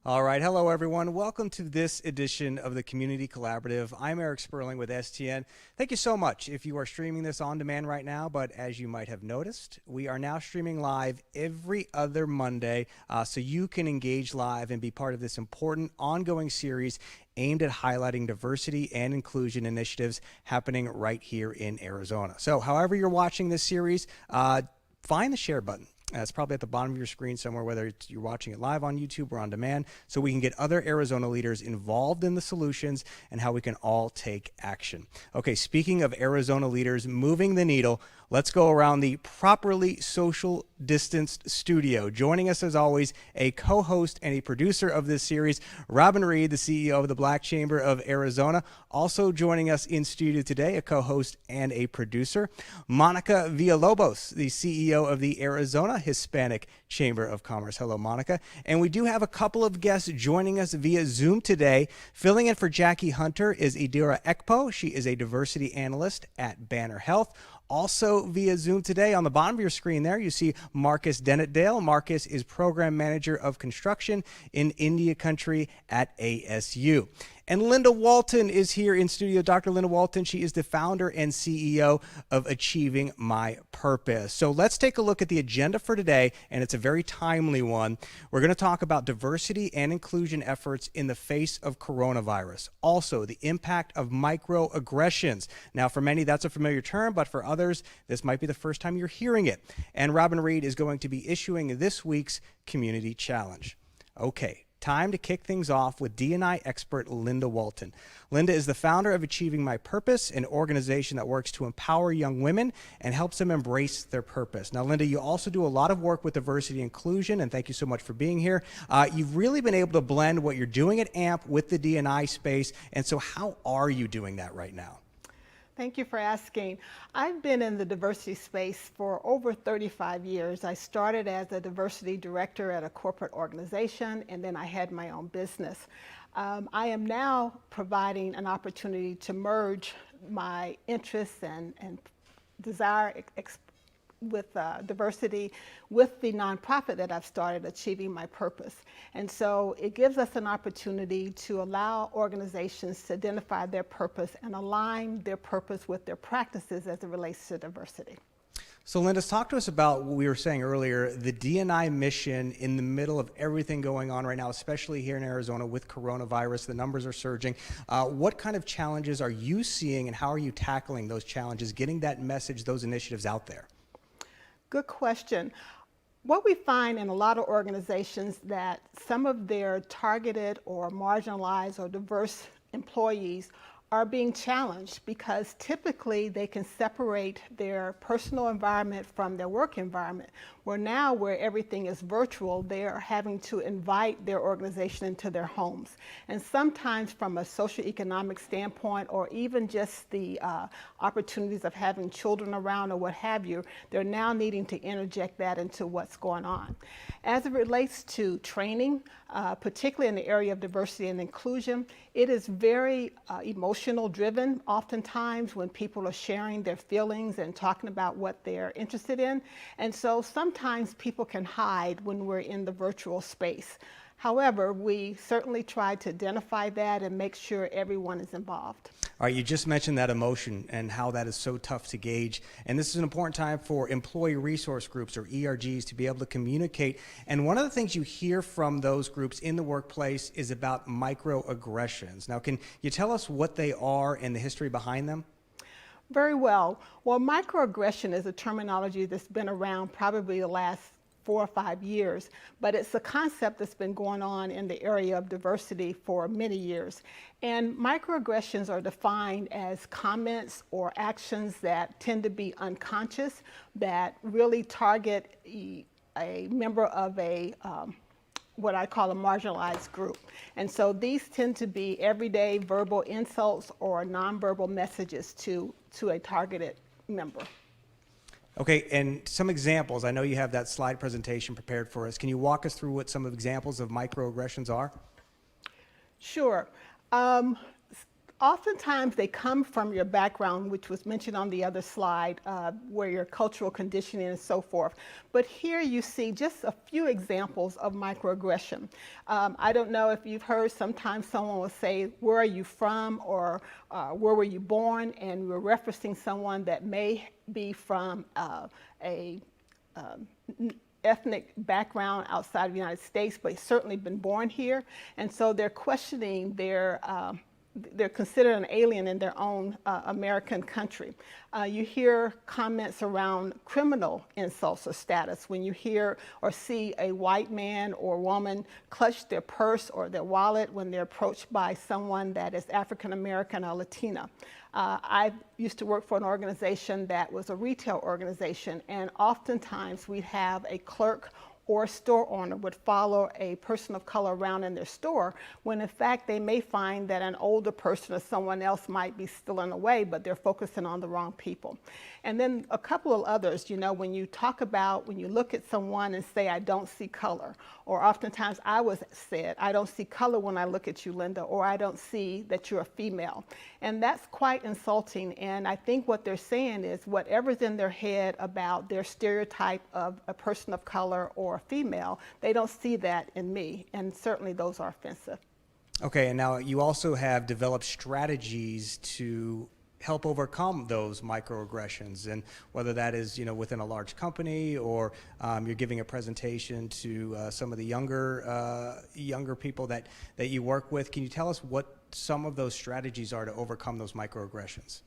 All right. Hello, everyone. Welcome to this edition of the Community Collaborative. I'm Eric Sperling with STN. Thank you so much if you are streaming this on demand right now. But as you might have noticed, we are now streaming live every other Monday so you can engage live and be part of this important ongoing series aimed at highlighting diversity and inclusion initiatives happening right here in Arizona. So however you're watching this series, find the share button. It's probably at the bottom of your screen somewhere, whether you're watching it live on YouTube or on demand, so we can get other Arizona leaders involved in the solutions and how we can all take action. Okay, speaking of Arizona leaders moving the needle, let's go around the properly social distanced studio. Joining us as always, a co-host and a producer of this series, Robin Reed, the CEO of the Black Chamber of Arizona. Also joining us in studio today, a co-host and a producer, Monica Villalobos, the CEO of the Arizona Hispanic Chamber of Commerce. Hello, Monica. And we do have a couple of guests joining us via Zoom today. Filling in for Jackie Hunter is Idara Ekpo. She is a diversity analyst at Banner Health. Also via Zoom today, on the bottom of your screen there, you see Marcus Dennett. Marcus is Program Manager of Construction in India Country at ASU. And Linda Walton is here in studio. Dr. Linda Walton, she is the founder and CEO of Achieving My Purpose. So let's take a look at the agenda for today, and it's a very timely one. We're going to talk about diversity and inclusion efforts in the face of coronavirus. Also, the impact of microaggressions. Now, for many, that's a familiar term, but for others, this might be the first time you're hearing it. And Robin Reed is going to be issuing this week's Community Challenge. Okay. Time to kick things off with D&I expert Linda Walton. Linda is the founder of Achieving My Purpose, an organization that works to empower young women and helps them embrace their purpose. Now, Linda, you also do a lot of work with diversity and inclusion, and thank you so much for being here. You've really been able to blend what you're doing at AMP with the D&I space, and so how are you doing that right now? Thank you for asking. I've been in the diversity space for over 35 years. I started as a diversity director at a corporate organization, and then I had my own business. I am now providing an opportunity to merge my interests and desire with diversity with the nonprofit that I've started, Achieving My Purpose. And so it gives us an opportunity to allow organizations to identify their purpose and align their purpose with their practices as it relates to diversity. So Linda, talk to us about what we were saying earlier, the D&I mission in the middle of everything going on right now, especially here in Arizona with coronavirus. The numbers are surging. What kind of challenges are you seeing, and how are you tackling those challenges, getting that message, those initiatives out there? Good question. What we find in a lot of organizations that some of their targeted or marginalized or diverse employees are being challenged because typically they can separate their personal environment from their work environment. Where now, where everything is virtual, they are having to invite their organization into their homes. And sometimes from a socioeconomic standpoint, or even just the opportunities of having children around or what have you, they're now needing to interject that into what's going on. As it relates to training, particularly in the area of diversity and inclusion, it is very emotional driven oftentimes when people are sharing their feelings and talking about what they're interested in. And so sometimes people can hide when we're in the virtual space. However, we certainly try to identify that and make sure everyone is involved. All right, you just mentioned that emotion and how that is so tough to gauge. And this is an important time for employee resource groups, or ERGs, to be able to communicate. And one of the things you hear from those groups in the workplace is about microaggressions. Now, can you tell us what they are and the history behind them? Very well. Well, microaggression is a terminology that's been around probably the last 4 or 5 years, but it's a concept that's been going on in the area of diversity for many years. And microaggressions are defined as comments or actions that tend to be unconscious, that really target a member of a what I call a marginalized group. And so these tend to be everyday verbal insults or nonverbal messages to a targeted member. Okay, and some examples. I know you have that slide presentation prepared for us. Can you walk us through what some of examples of microaggressions are? Sure. Oftentimes they come from your background, which was mentioned on the other slide, where your cultural conditioning and so forth. But here you see just a few examples of microaggression. I don't know if you've heard, sometimes someone will say, where are you from, or where were you born? And we're referencing someone that may be from ethnic background outside of the United States, but certainly been born here. And so they're questioning they're considered an alien in their own American country. You hear comments around criminal insults or status when you hear or see a white man or woman clutch their purse or their wallet when they're approached by someone that is African American or Latina. I used to work for an organization that was a retail organization, and oftentimes we'd have a clerk or a store owner would follow a person of color around in their store, when in fact they may find that an older person or someone else might be still in the way, but they're focusing on the wrong people. And then a couple of others, you know, when you look at someone and say, I don't see color, or oftentimes I was said, I don't see color when I look at you, Linda, or I don't see that you're a female. And that's quite insulting, and I think what they're saying is whatever's in their head about their stereotype of a person of color or a female, they don't see that in me, and certainly those are offensive. Okay, and now you also have developed strategies to help overcome those microaggressions, and whether that is, you know, within a large company, or you're giving a presentation to some of the younger people that you work with. Can you tell us what some of those strategies are to overcome those microaggressions?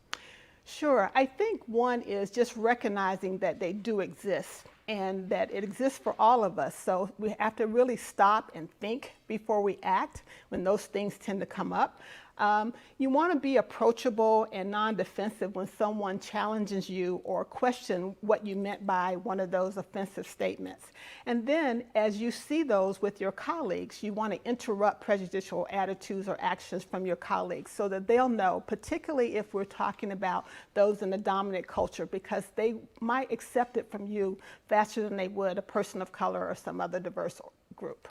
Sure. I think one is just recognizing that they do exist and that it exists for all of us. So we have to really stop and think before we act when those things tend to come up. You want to be approachable and non-defensive when someone challenges you or questions what you meant by one of those offensive statements. And then as you see those with your colleagues, you want to interrupt prejudicial attitudes or actions from your colleagues so that they'll know, particularly if we're talking about those in the dominant culture, because they might accept it from you faster than they would a person of color or some other diverse group.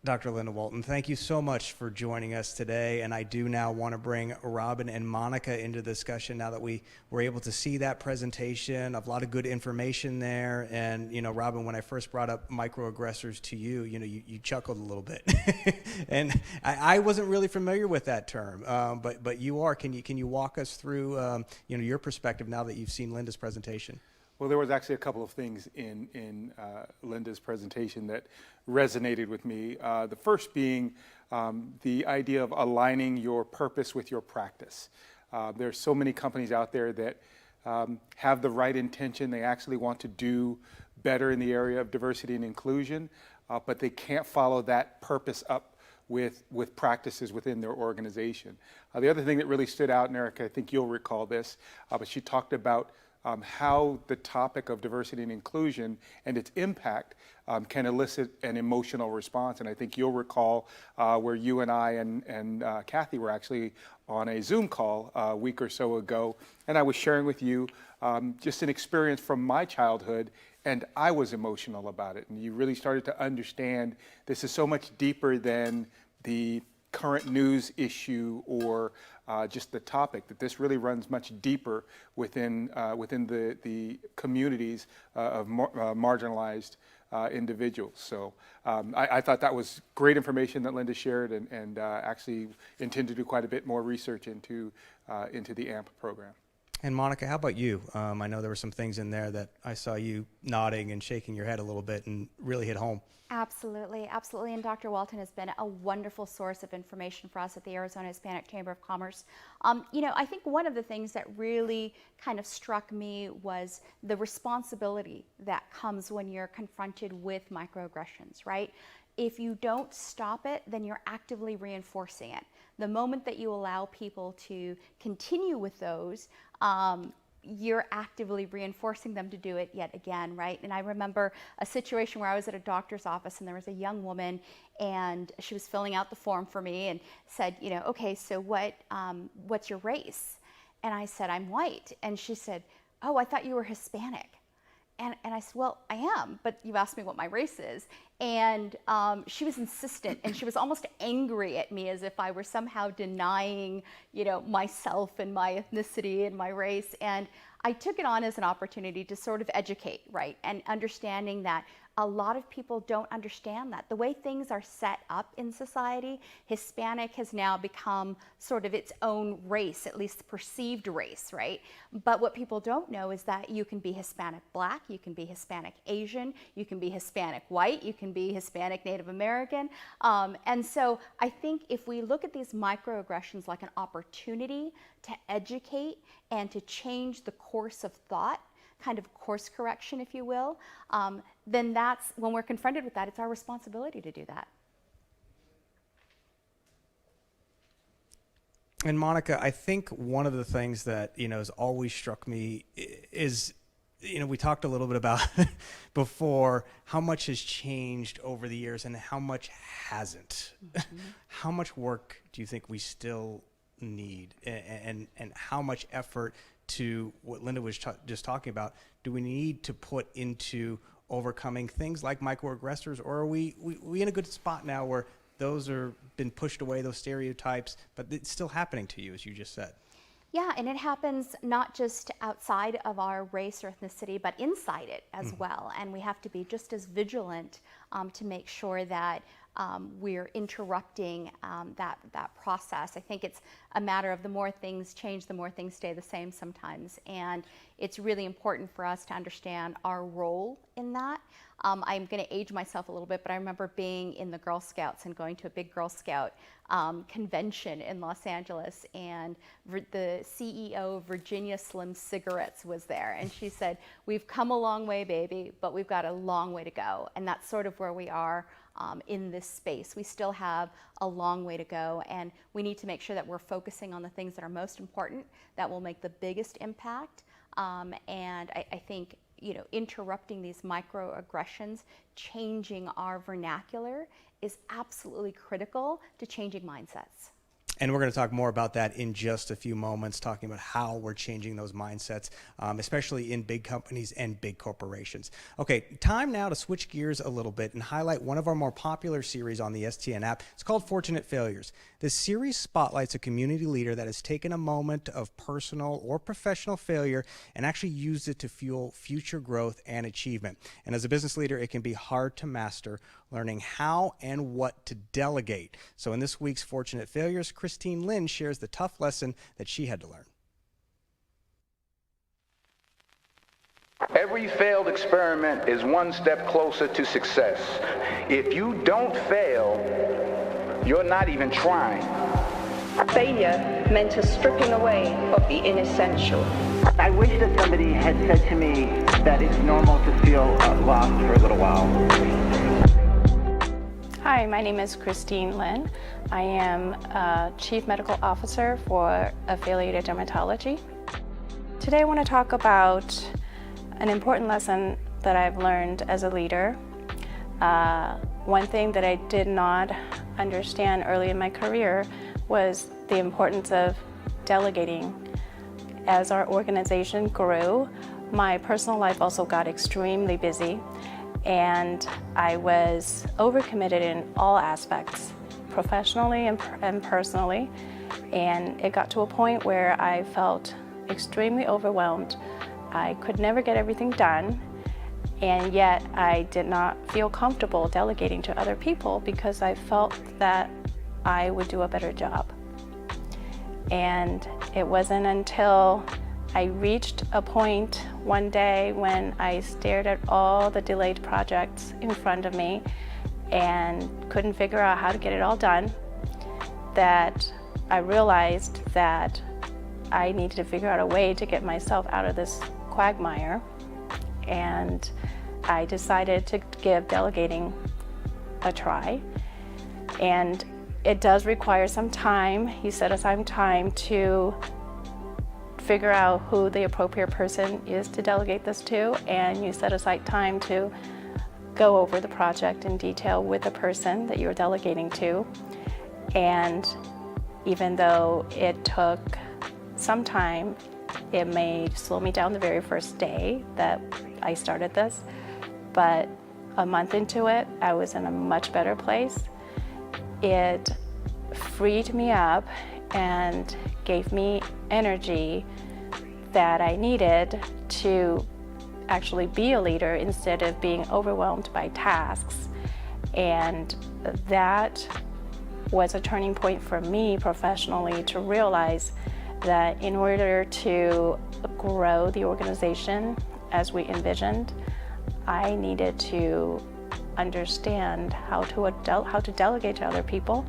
Dr. Lynn Walton, thank you so much for joining us today. And I do now want to bring Robin and Monica into the discussion now that we were able to see that presentation, a lot of good information there. And, you know, Robin, when I first brought up microaggressors to you, you know, you chuckled a little bit. And I wasn't really familiar with that term, but you are. Can you walk us through, you know, your perspective now that you've seen Linda's presentation? Well, there was actually a couple of things in Linda's presentation that resonated with me. The first being the idea of aligning your purpose with your practice. There's so many companies out there that have the right intention. They actually want to do better in the area of diversity and inclusion, but they can't follow that purpose up with practices within their organization. The other thing that really stood out, and Erica, I think you'll recall this, but she talked about how the topic of diversity and inclusion and its impact can elicit an emotional response. And I think you'll recall where you and I and Kathy were actually on a Zoom call a week or so ago, and I was sharing with you just an experience from my childhood, and I was emotional about it. And you really started to understand this is so much deeper than the current news issue or just the topic, that this really runs much deeper within the communities of marginalized individuals. So I thought that was great information that Linda shared, and actually intend to do quite a bit more research into the AMP program. And Monica, how about you? I know there were some things in there that I saw you nodding and shaking your head a little bit and really hit home. Absolutely, absolutely. And Dr. Walton has been a wonderful source of information for us at the Arizona Hispanic Chamber of Commerce. You know, I think one of the things that really kind of struck me was the responsibility that comes when you're confronted with microaggressions, right? If you don't stop it, then you're actively reinforcing it. The moment that you allow people to continue with those, you're actively reinforcing them to do it yet again, right? And I remember a situation where I was at a doctor's office and there was a young woman and she was filling out the form for me and said, you know, okay, so what's your race? And I said, I'm white. And she said, oh, I thought you were Hispanic. And I said, well, I am, but you asked me what my race is. And she was insistent, and she was almost angry at me as if I were somehow denying, myself and my ethnicity and my race. And I took it on as an opportunity to sort of educate, right? And understanding that a lot of people don't understand that. The way things are set up in society, Hispanic has now become sort of its own race, at least perceived race, right? But what people don't know is that you can be Hispanic Black, you can be Hispanic Asian, you can be Hispanic White, you can be Hispanic Native American. And so I think if we look at these microaggressions like an opportunity to educate and to change the course of thought, kind of course correction, if you will, then that's, when we're confronted with that, it's our responsibility to do that. And Monica, I think one of the things that, has always struck me is, we talked a little bit about before how much has changed over the years and how much hasn't. Mm-hmm. How much work do you think we still need, and how much effort to what Linda was just talking about do we need to put into overcoming things like microaggressors, or are we in a good spot now where those are been pushed away, those stereotypes, but it's still happening to you, as you just said? Yeah, and it happens not just outside of our race or ethnicity, but inside it as well. And we have to be just as vigilant to make sure that we're interrupting that process. I think it's a matter of the more things change, the more things stay the same sometimes. And it's really important for us to understand our role in that. I'm going to age myself a little bit, but I remember being in the Girl Scouts and going to a big Girl Scout convention in Los Angeles, and the CEO of Virginia Slim Cigarettes was there, and she said, "We've come a long way, baby, but we've got a long way to go." And that's sort of where we are in this space. We still have a long way to go, and we need to make sure that we're focusing on the things that are most important, that will make the biggest impact. And I think interrupting these microaggressions, changing our vernacular is absolutely critical to changing mindsets. And we're going to talk more about that in just a few moments, talking about how we're changing those mindsets, especially in big companies and big corporations. Okay, time now to switch gears a little bit and highlight one of our more popular series on the STN app. It's called Fortunate Failures. This series spotlights a community leader that has taken a moment of personal or professional failure and actually used it to fuel future growth and achievement. And as a business leader, it can be hard to master learning how and what to delegate. So in this week's Fortunate Failures, Lynn shares the tough lesson that she had to learn. Every failed experiment is one step closer to success. If you don't fail, you're not even trying. Failure meant a stripping away of the inessential. I wish that somebody had said to me that it's normal to feel lost for a little while. Hi, my name is Lynn. I am Chief Medical Officer for Affiliated Dermatology. Today I want to talk about an important lesson that I've learned as a leader. One thing that I did not understand early in my career was the importance of delegating. As our organization grew, my personal life also got extremely busy, and I was overcommitted in all aspects, professionally and personally, and it got to a point where I felt extremely overwhelmed. I could never get everything done, and yet I did not feel comfortable delegating to other people because I felt that I would do a better job. And it wasn't until I reached a point one day when I stared at all the delayed projects in front of me and couldn't figure out how to get it all done that I realized that I needed to figure out a way to get myself out of this quagmire. And I decided to give delegating a try. And it does require some time. You set aside time to figure out who the appropriate person is to delegate this to, and you set aside time to go over the project in detail with the person that you're delegating to. And even though it took some time, it may slow me down the very first day that I started this, but a month into it, I was in a much better place. It freed me up and gave me energy that I needed to actually be a leader instead of being overwhelmed by tasks. And that was a turning point for me professionally to realize that in order to grow the organization as we envisioned, I needed to understand how to delegate to other people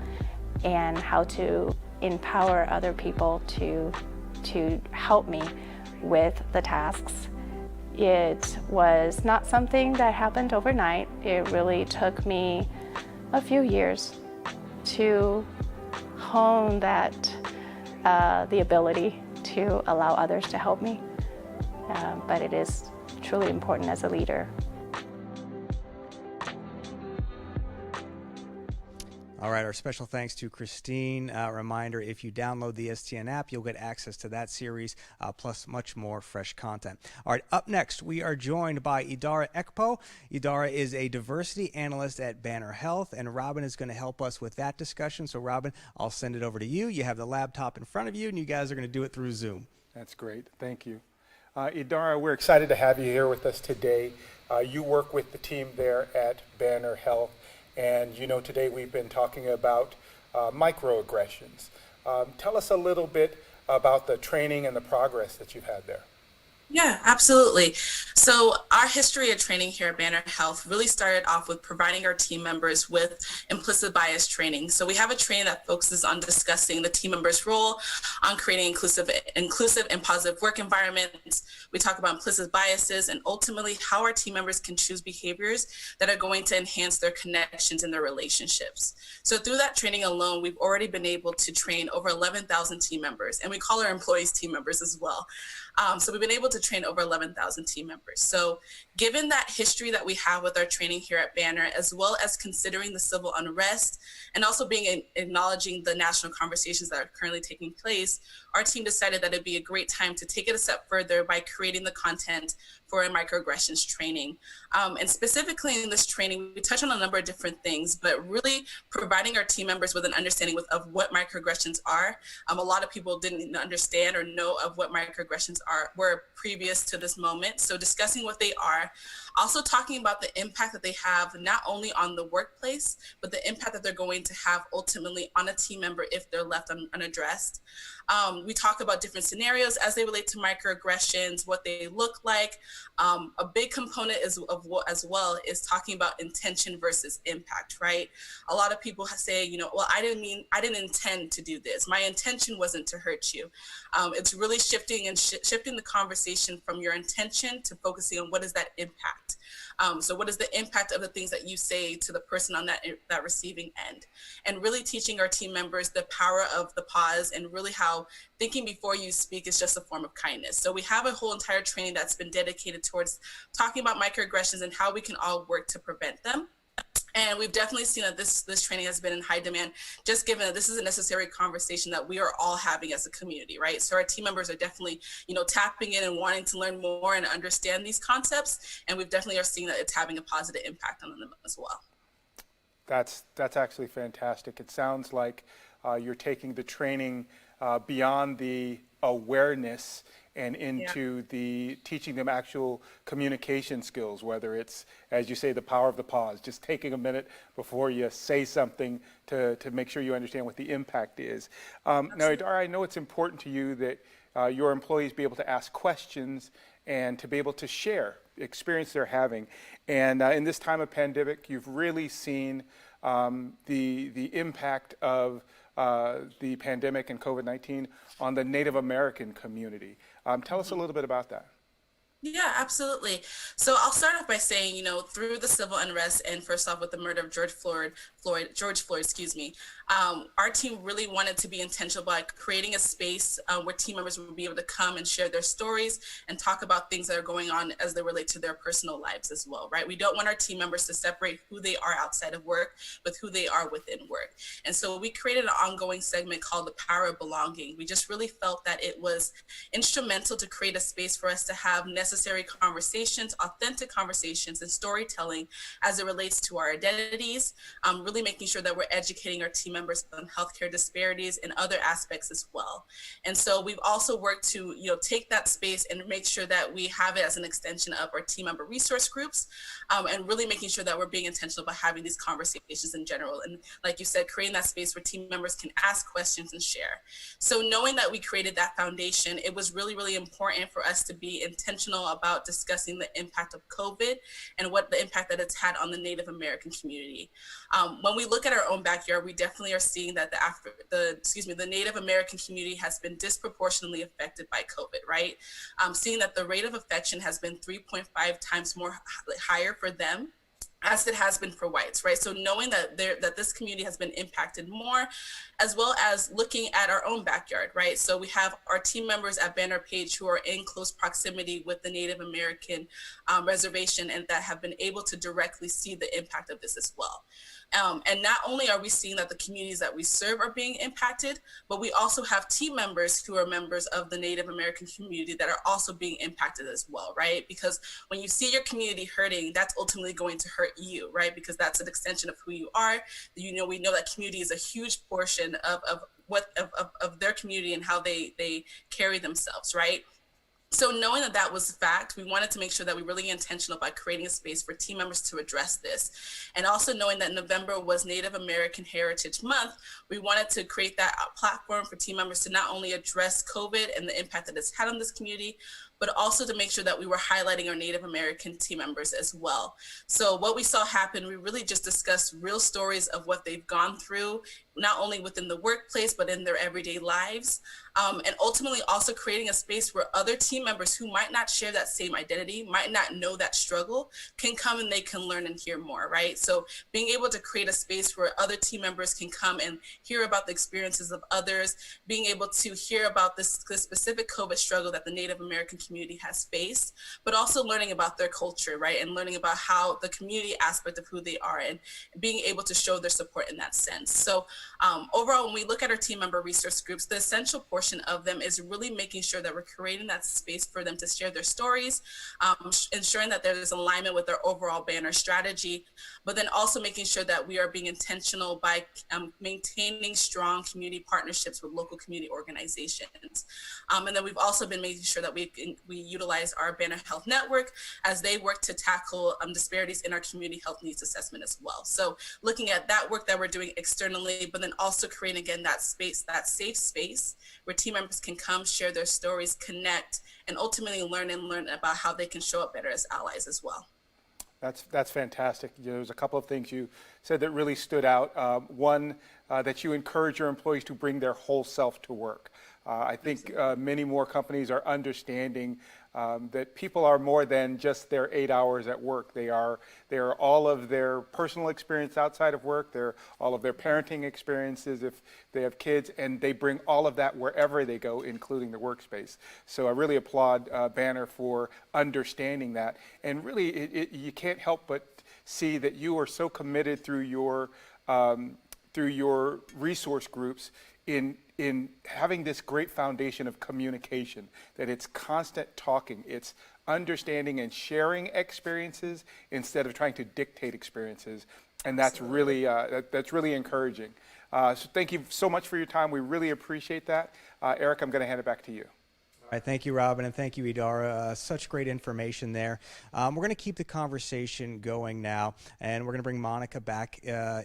and how to empower other people to help me with the tasks. It was not something that happened overnight. It really took me a few years to hone that, the ability to allow others to help me. But it is truly important as a leader. All right, our special thanks to Christine. Reminder, if you download the STN app, you'll get access to that series, plus much more fresh content. All right, up next, we are joined by Idara Ekpo. Idara is a diversity analyst at Banner Health, and Robin is going to help us with that discussion. So, Robin, I'll send it over to you. You have the laptop in front of you, and you guys are going to do it through Zoom. That's great. Thank you. Idara, we're excited to have you here with us today. You work with the team there at Banner Health. And today we've been talking about microaggressions. Tell us a little bit about the training and the progress that you've had there. Yeah, absolutely. So our history of training here at Banner Health really started off with providing our team members with implicit bias training. So we have a training that focuses on discussing the team members' role on creating inclusive and positive work environments. We talk about implicit biases and ultimately how our team members can choose behaviors that are going to enhance their connections in their relationships. So through that training alone, we've already been able to train over 11,000 team members, and we call our employees team members as well. So we've been able to train over 11,000 team members. So given that history that we have with our training here at Banner, as well as considering the civil unrest and also acknowledging the national conversations that are currently taking place, our team decided that it'd be a great time to take it a step further by creating the content for a microaggressions training. And specifically in this training, we touch on a number of different things, but really providing our team members with an understanding of what microaggressions are. A lot of people didn't understand or know of what microaggressions were previous to this moment. So discussing what they are, also talking about the impact that they have not only on the workplace, but the impact that they're going to have ultimately on a team member if they're left unaddressed. We talk about different scenarios as they relate to microaggressions, what they look like. A big component as well is talking about intention versus impact, right? A lot of people say, well, I didn't intend to do this. My intention wasn't to hurt you. It's really shifting the conversation from your intention to focusing on what is that impact. So what is the impact of the things that you say to the person on that receiving end? And really teaching our team members the power of the pause and really how thinking before you speak is just a form of kindness. So we have a whole entire training that's been dedicated towards talking about microaggressions and how we can all work to prevent them. And we've definitely seen that this training has been in high demand, just given that this is a necessary conversation that we are all having as a community, right? So our team members are definitely, tapping in and wanting to learn more and understand these concepts. And we've definitely are seeing that it's having a positive impact on them as well. That's actually fantastic. It sounds like you're taking the training beyond the awareness and into the teaching them actual communication skills, whether it's, as you say, the power of the pause, just taking a minute before you say something to make sure you understand what the impact is. Now, Idara, I know it's important to you that your employees be able to ask questions and to be able to share experience they're having. And in this time of pandemic, you've really seen the impact of the pandemic and COVID-19 on the Native American community. Tell us a little bit about that. Yeah, absolutely. So I'll start off by saying, through the civil unrest and first off with the murder of George Floyd, our team really wanted to be intentional by creating a space where team members would be able to come and share their stories and talk about things that are going on as they relate to their personal lives as well, right? We don't want our team members to separate who they are outside of work with who they are within work. And so we created an ongoing segment called The Power of Belonging. We just really felt that it was instrumental to create a space for us to have necessary necessary conversations, authentic conversations, and storytelling as it relates to our identities, really making sure that we're educating our team members on healthcare disparities and other aspects as well. And so we've also worked to, take that space and make sure that we have it as an extension of our team member resource groups, and really making sure that we're being intentional about having these conversations in general. And like you said, creating that space where team members can ask questions and share. So knowing that we created that foundation, it was really, really important for us to be intentional about discussing the impact of COVID and what the impact that it's had on the Native American community. When we look at our own backyard, we definitely are seeing that the Native American community has been disproportionately affected by COVID, right? Seeing that the rate of infection has been 3.5 times more higher for them as it has been for whites, right? So knowing that this community has been impacted more, as well as looking at our own backyard, right? So we have our team members at Banner Page who are in close proximity with the Native American reservation and that have been able to directly see the impact of this as well. And not only are we seeing that the communities that we serve are being impacted, but we also have team members who are members of the Native American community that are also being impacted as well, right? Because when you see your community hurting, that's ultimately going to hurt you, right? Because that's an extension of who you are. We know that community is a huge portion of their community and how they carry themselves, right? So knowing that that was a fact, we wanted to make sure that we were really intentional by creating a space for team members to address this. And also knowing that November was Native American Heritage Month, we wanted to create that platform for team members to not only address COVID and the impact that it's had on this community, but also to make sure that we were highlighting our Native American team members as well. So what we saw happen, we really just discussed real stories of what they've gone through, not only within the workplace, but in their everyday lives. And ultimately also creating a space where other team members who might not share that same identity, might not know that struggle, can come and they can learn and hear more, right? So being able to create a space where other team members can come and hear about the experiences of others, being able to hear about this specific COVID struggle that the Native American community has faced, but also learning about their culture, right? And learning about how the community aspect of who they are and being able to show their support in that sense. So overall, when we look at our team member resource groups, the essential portion of them is really making sure that we're creating that space for them to share their stories, ensuring that there's alignment with our overall banner strategy, but then also making sure that we are being intentional by maintaining strong community partnerships with local community organizations. And then we've also been making sure that we utilize our Banner Health Network as they work to tackle disparities in our community health needs assessment as well. So looking at that work that we're doing externally, but then also creating again that space, that safe space where team members can come, share their stories, connect, and ultimately learn about how they can show up better as allies as well. That's fantastic. There's a couple of things you said that really stood out. One, that you encourage your employees to bring their whole self to work. I think many more companies are understanding that people are more than just their 8 hours at work. They are all of their personal experience outside of work. They're all of their parenting experiences if they have kids, and they bring all of that wherever they go, including the workspace. So I really applaud Banner for understanding that. And really, you can't help but see that you are so committed through your resource groups in having this great foundation of communication, that it's constant talking, it's understanding and sharing experiences instead of trying to dictate experiences, and that's really encouraging. So thank you so much for your time. We really appreciate that. Eric, I'm going to hand it back to you. All right, thank you, Robin, and thank you, Idara. Such great information there. We're going to keep the conversation going now, and we're going to bring Monica back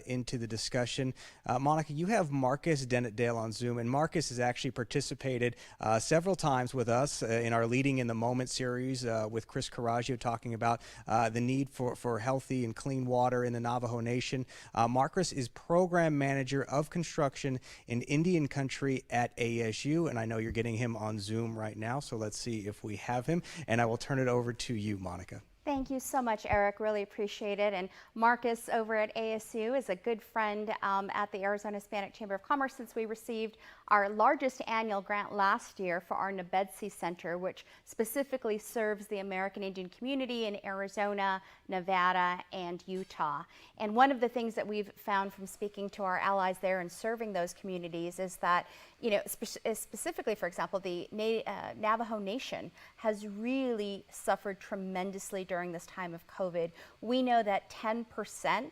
into the discussion. Monica, you have Marcus Dennett on Zoom, and Marcus has actually participated several times with us in our Leading in the Moment series with Chris Caraggio talking about the need for healthy and clean water in the Navajo Nation. Marcus is Program Manager of Construction in Indian Country at ASU, and I know you're getting him on Zoom right now, so let's see if we have him, and I will turn it over to you, Monica. Thank you so much, Eric. Really appreciate it. And Marcus over at ASU is a good friend at the Arizona Hispanic Chamber of Commerce since we received our largest annual grant last year for our Nebedsi Center, which specifically serves the American Indian community in Arizona, Nevada, and Utah. And one of the things that we've found from speaking to our allies there and serving those communities is that, you know, specifically, for example, the Navajo Nation has really suffered tremendously during this time of COVID. We know that 10%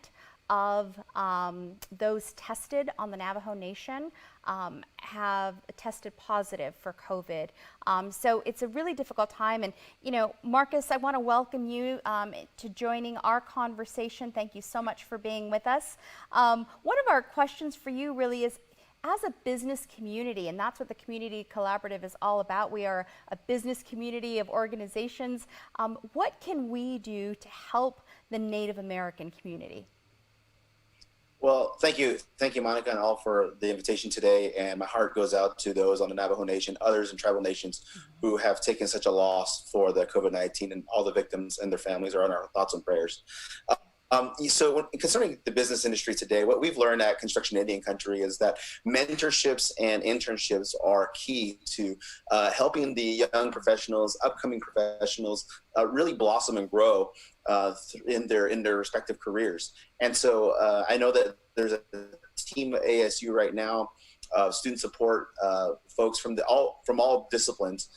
of those tested on the Navajo Nation have tested positive for COVID. So it's a really difficult time. And, you know, Marcus, I want to welcome you to joining our conversation. Thank you so much for being with us. One of our questions for you really is, as a business community, and that's what the Community Collaborative is all about. We are a business community of organizations. What can we do to help the Native American community? Well, thank you, Monica, and all for the invitation today. And my heart goes out to those on the Navajo Nation, others in tribal nations who have taken such a loss for the COVID-19, and all the victims and their families are on our thoughts and prayers. So concerning the business industry today, what we've learned at Construction Indian Country is that mentorships and internships are key to helping the young professionals, upcoming professionals, really blossom and grow in their respective careers. And so I know that there's a team at ASU right now, student support folks from all disciplines,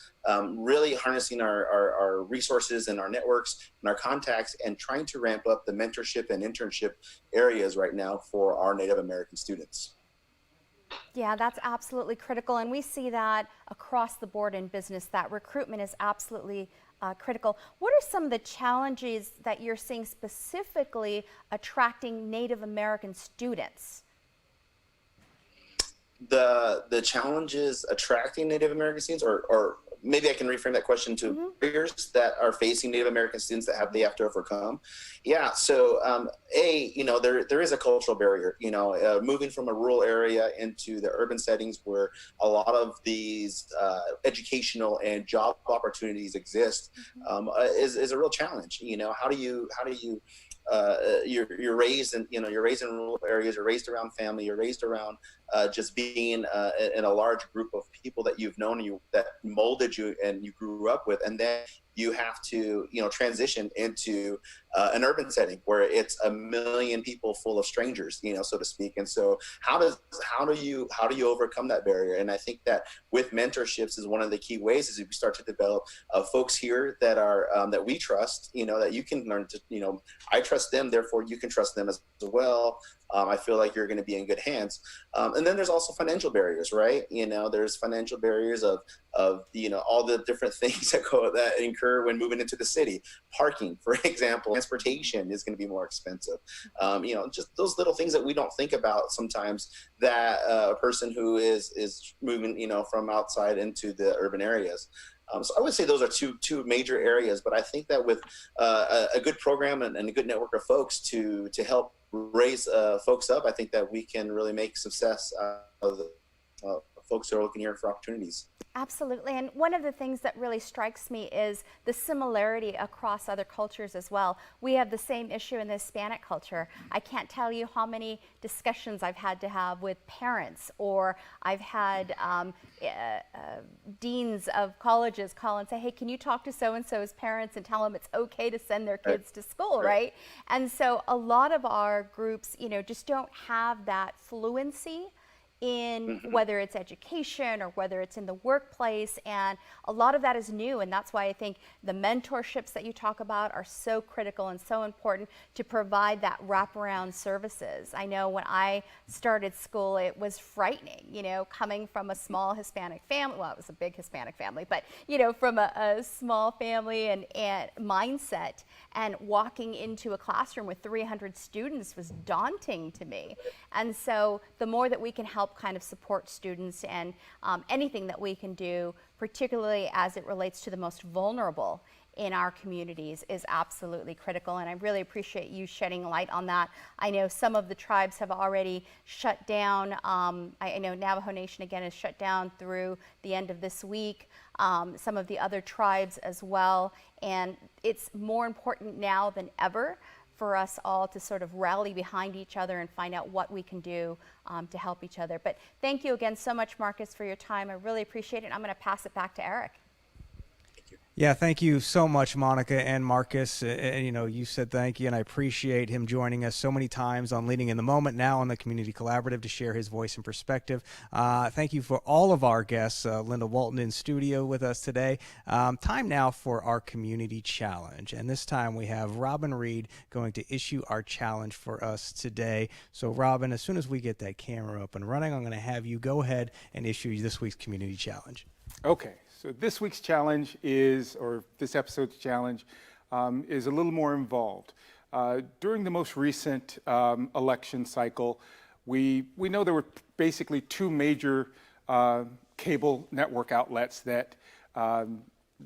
really harnessing our resources and our networks and our contacts, and trying to ramp up the mentorship and internship areas right now for our Native American students. Yeah, that's absolutely critical, and we see that across the board in business, that recruitment is absolutely critical. What are some of the challenges that you're seeing specifically attracting Native American students? The challenges attracting Native American students, or maybe I can reframe that question to barriers that are facing Native American students that they have to overcome. Yeah, so there is a cultural barrier, moving from a rural area into the urban settings where a lot of these educational and job opportunities exist, is a real challenge. How do you you're raised in rural areas, you're raised around family, you're raised around just being in a large group of people that you've known, that molded you and you grew up with, and then you have to transition into an urban setting where it's a million people full of strangers, so to speak. And so how do you overcome that barrier? And I think that with mentorships is one of the key ways, is if we start to develop folks here that are that we trust, that you can learn to, I trust them, therefore you can trust them as well. I feel like you're going to be in good hands. And then there's also financial barriers, right? There's financial barriers of all the different things that incur when moving into the city. Parking, for example, transportation is going to be more expensive. Just those little things that we don't think about sometimes, that a person who is moving, from outside into the urban areas. So I would say those are two major areas, but I think that with a good program and a good network of folks to help raise folks up, I think that we can really make success out of the folks who are looking here for opportunities. Absolutely, and one of the things that really strikes me is the similarity across other cultures as well. We have the same issue in the Hispanic culture. I can't tell you how many discussions I've had to have with parents, or I've had deans of colleges call and say, hey, can you talk to so-and-so's parents and tell them it's okay to send their kids to school, right? And so a lot of our groups, just don't have that fluency in whether it's education or whether it's in the workplace, and a lot of that is new, and that's why I think the mentorships that you talk about are so critical and so important to provide that wraparound services. I know when I started school, it was frightening, coming from a small Hispanic family. Well, it was a big Hispanic family, but from a small family and mindset, and walking into a classroom with 300 students was daunting to me. And so the more that we can help kind of support students, and anything that we can do, particularly as it relates to the most vulnerable in our communities is absolutely critical, and I really appreciate you shedding light on that. I know some of the tribes have already shut down. I know Navajo Nation again is shut down through the end of this week. Some of the other tribes as well, and it's more important now than ever for us all to sort of rally behind each other and find out what we can do to help each other. But thank you again so much, Marcus, for your time. I really appreciate it. I'm going to pass it back to Eric. Yeah, thank you so much, Monica and Marcus. And, you know, you said thank you, and I appreciate him joining us so many times on Leading in the Moment, now on the Community Collaborative, to share his voice and perspective. Thank you for all of our guests. Linda Walton in studio with us today. Time now for our community challenge. And this time we have Robin Reed going to issue our challenge for us today. So, Robin, as soon as we get that camera up and running, I'm going to have you go ahead and issue this week's community challenge. Okay. So this week's challenge is, or this episode's challenge, is a little more involved. During the most recent election cycle, we know there were basically two major cable network outlets that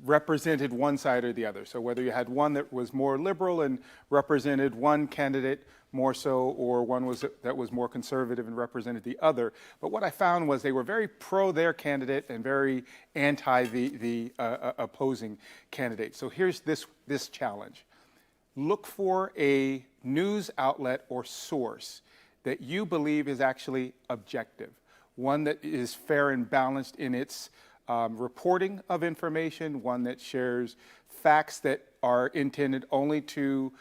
represented one side or the other. So whether you had one that was more liberal and represented one candidate more so, or one that was more conservative and represented the other. But what I found was they were very pro their candidate and very anti the opposing candidate. So here's this challenge. Look for a news outlet or source that you believe is actually objective, one that is fair and balanced in its reporting of information, one that shares facts that are intended only to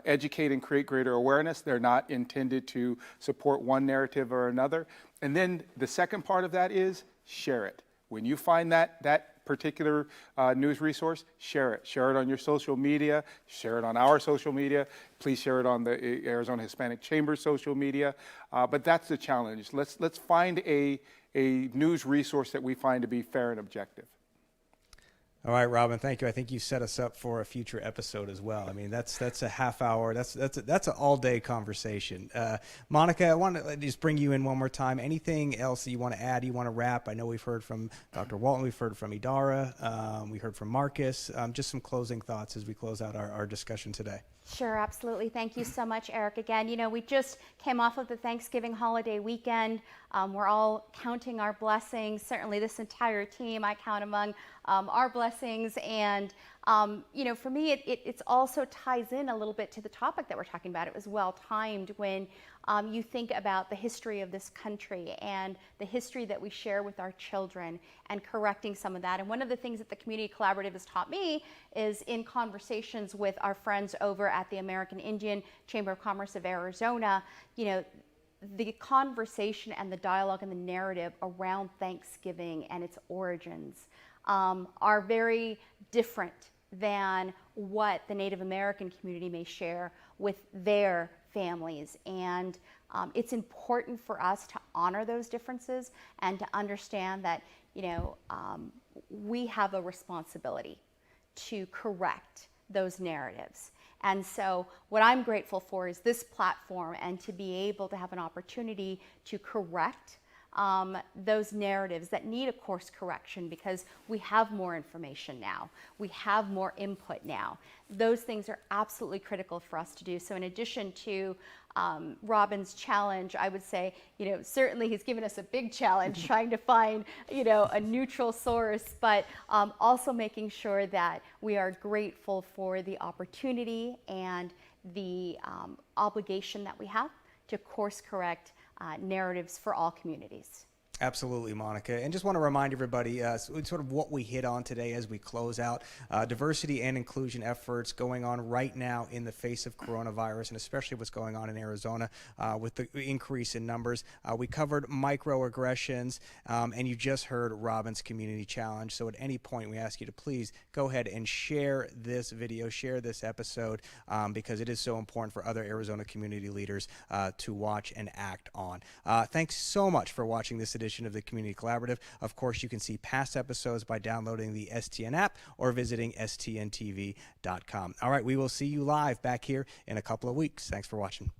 educate and create greater awareness. They're not intended to support one narrative or another. And then the second part of that is share it. When you find that particular news resource, share it. Share it on your social media. Share it on our social media. Please share it on the Arizona Hispanic Chamber's social media. But that's the challenge. Let's find a news resource that we find to be fair and objective. All right, Robin, thank you. I think you set us up for a future episode as well. I mean, that's a half hour. That's an all-day conversation. Monica, I want to just bring you in one more time. Anything else that you want to add? You want to wrap? I know we've heard from Dr. Walton. We've heard from Idara. We heard from Marcus. Just some closing thoughts as we close out our discussion today. Sure, absolutely. Thank you so much, Eric. Again, you know, we just came off of the Thanksgiving holiday weekend. We're all counting our blessings. Certainly this entire team, I count among our blessings. And, you know, for me, it also ties in a little bit to the topic that we're talking about. It was well timed when you think about the history of this country and the history that we share with our children and correcting some of that. And one of the things that the Community Collaborative has taught me is in conversations with our friends over at the American Indian Chamber of Commerce of Arizona, you know, the conversation and the dialogue and the narrative around Thanksgiving and its origins are very different than what the Native American community may share with their families. And it's important for us to honor those differences and to understand that, you know, we have a responsibility to correct those narratives. And so what I'm grateful for is this platform and to be able to have an opportunity to correct those narratives that need a course correction because we have more information now. We have more input now. Those things are absolutely critical for us to do. So in addition to Robin's challenge, I would say, you know, certainly he's given us a big challenge trying to find, you know, a neutral source, but also making sure that we are grateful for the opportunity and the obligation that we have to course correct narratives for all communities. Absolutely, Monica. And just want to remind everybody sort of what we hit on today as we close out. Diversity and inclusion efforts going on right now in the face of coronavirus, and especially what's going on in Arizona with the increase in numbers. We covered microaggressions, and you just heard Robin's community challenge. So at any point, we ask you to please go ahead and share this video, share this episode, because it is so important for other Arizona community leaders to watch and act on. Thanks so much for watching this edition of the Community Collaborative. Of course, you can see past episodes by downloading the STN app or visiting stntv.com. All right, we will see you live back here in a couple of weeks. Thanks for watching.